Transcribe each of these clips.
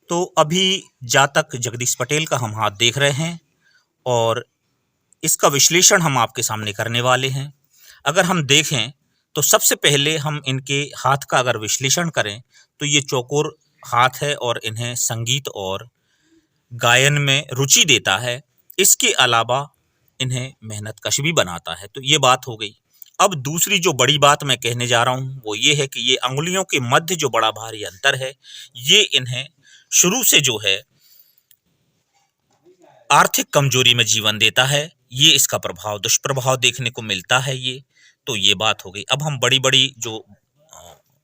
तो अभी जातक जगदीश पटेल का हम हाथ देख रहे हैं और इसका विश्लेषण हम आपके सामने करने वाले हैं। अगर हम देखें तो सबसे पहले हम इनके हाथ का अगर विश्लेषण करें तो ये चौकोर हाथ है और इन्हें संगीत और गायन में रुचि देता है। इसके अलावा इन्हें मेहनतकश भी बनाता है। तो ये बात हो गई। अब दूसरी जो बड़ी बात मैं कहने जा रहा हूँ वो ये है कि ये अंगुलियों के मध्य जो बड़ा भारी अंतर है, ये इन्हें शुरू से जो है आर्थिक कमजोरी में जीवन देता है। ये इसका प्रभाव दुष्प्रभाव देखने को मिलता है। ये तो ये बात हो गई। अब हम बड़ी बड़ी जो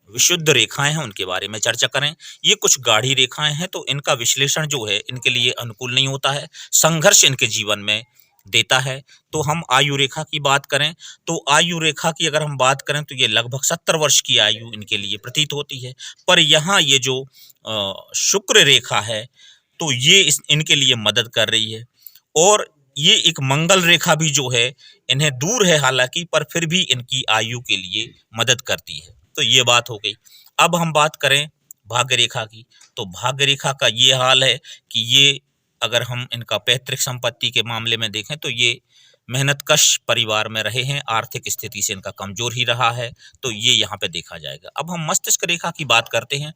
विशुद्ध रेखाएं हैं उनके बारे में चर्चा करें। ये कुछ गाढ़ी रेखाएं हैं तो इनका विश्लेषण जो है इनके लिए अनुकूल नहीं होता है, संघर्ष इनके जीवन में देता है। तो हम आयु रेखा की बात करें तो आयु रेखा की अगर हम बात करें तो ये लगभग 70 वर्ष की आयु इनके लिए प्रतीत होती है। पर यहाँ ये जो शुक्र रेखा है तो ये इनके लिए मदद कर रही है। और ये एक मंगल रेखा भी जो है इन्हें दूर है हालांकि, पर फिर भी इनकी आयु के लिए मदद करती है। तो ये बात हो गई। अब हम बात करें भाग्य रेखा की तो भाग्य रेखा का ये हाल है कि ये अगर हम इनका पैतृक संपत्ति के मामले में देखें तो ये मेहनतकश परिवार में रहे हैं, आर्थिक स्थिति से इनका कमजोर ही रहा है। तो ये यहाँ पे देखा जाएगा। अब हम मस्तिष्क रेखा की बात करते हैं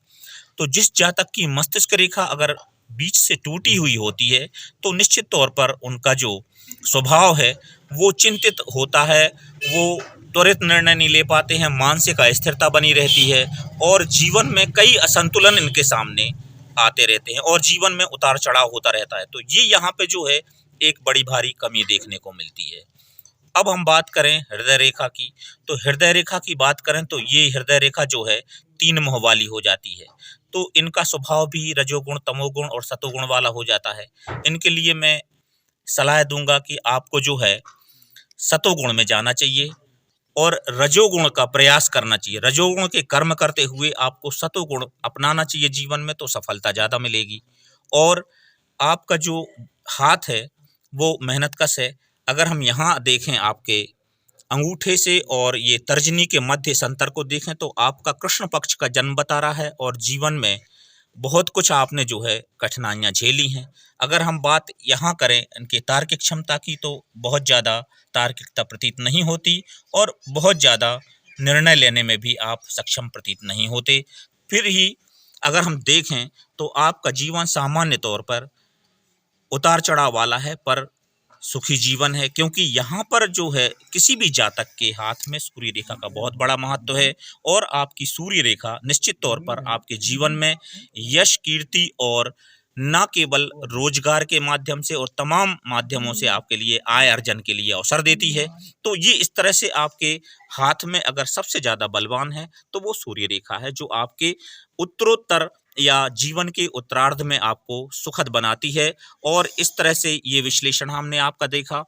तो जिस जातक की मस्तिष्क रेखा अगर बीच से टूटी हुई होती है तो निश्चित तौर पर उनका जो स्वभाव है वो चिंतित होता है, वो त्वरित निर्णय नहीं ले पाते हैं, मानसिक अस्थिरता बनी रहती है और जीवन में कई असंतुलन इनके सामने आते रहते हैं और जीवन में उतार चढ़ाव होता रहता है। तो ये यहाँ पे जो है एक बड़ी भारी कमी देखने को मिलती है। अब हम बात करें हृदय रेखा की तो हृदय रेखा की बात करें तो ये हृदय रेखा जो है 3 मुंह वाली हो जाती है। तो इनका स्वभाव भी रजोगुण, तमोगुण और सतोगुण वाला हो जाता है। इनके लिए मैं सलाह दूंगा कि आपको जो है सतोगुण में जाना चाहिए और रजोगुण का प्रयास करना चाहिए। रजोगुण के कर्म करते हुए आपको सतोगुण अपनाना चाहिए जीवन में, तो सफलता ज़्यादा मिलेगी। और आपका जो हाथ है वो मेहनतकश है। अगर हम यहाँ देखें आपके अंगूठे से और ये तर्जनी के मध्य संतर को देखें तो आपका कृष्ण पक्ष का जन्म बता रहा है और जीवन में बहुत कुछ आपने जो है कठिनाइयाँ झेली हैं। अगर हम बात यहाँ करें इनके तार्किक क्षमता की तो बहुत ज़्यादा तार्किकता प्रतीत नहीं होती और बहुत ज़्यादा निर्णय लेने में भी आप सक्षम प्रतीत नहीं होते। फिर ही अगर हम देखें तो आपका जीवन सामान्य तौर पर उतार चढ़ाव वाला है पर सुखी जीवन है, क्योंकि यहाँ पर जो है किसी भी जातक के हाथ में सूर्य रेखा का बहुत बड़ा महत्व है और आपकी सूर्य रेखा निश्चित तौर पर आपके जीवन में यश, कीर्ति और न केवल रोजगार के माध्यम से और तमाम माध्यमों से आपके लिए आय अर्जन के लिए अवसर देती है। तो ये इस तरह से आपके हाथ में अगर सबसे ज़्यादा बलवान है तो वो सूर्य रेखा है, जो आपके उत्तरोत्तर या जीवन के उत्तरार्ध में आपको सुखद बनाती है। और इस तरह से ये विश्लेषण हमने आपका देखा।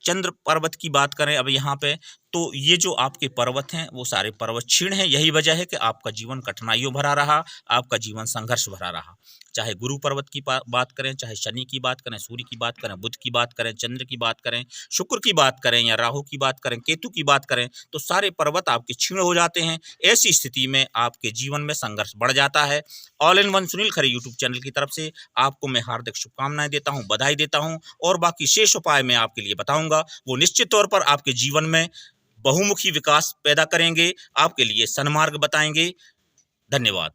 चंद्र पर्वत की बात करें अब यहाँ पे तो ये जो आपके पर्वत हैं वो सारे पर्वत क्षीण हैं। यही वजह है कि आपका जीवन कठिनाइयों भरा रहा, आपका जीवन संघर्ष भरा रहा। चाहे गुरु पर्वत की बात करें, चाहे शनि की बात करें, सूर्य की बात करें, बुध की बात करें, चंद्र की बात करें, शुक्र की बात करें या राहु की बात करें, केतु की बात करें, तो सारे पर्वत आपके क्षीण हो जाते हैं। ऐसी स्थिति में आपके जीवन में संघर्ष बढ़ जाता है। All in one Sunil Khare YouTube channel की तरफ से आपको मैं हार्दिक शुभकामनाएं देता हूं, बधाई देता हूं और बाकी शेष उपाय मैं आपके लिए बताऊंगा। वो निश्चित तौर पर आपके जीवन में बहुमुखी विकास पैदा करेंगे, आपके लिए सन्मार्ग बताएंगे। धन्यवाद।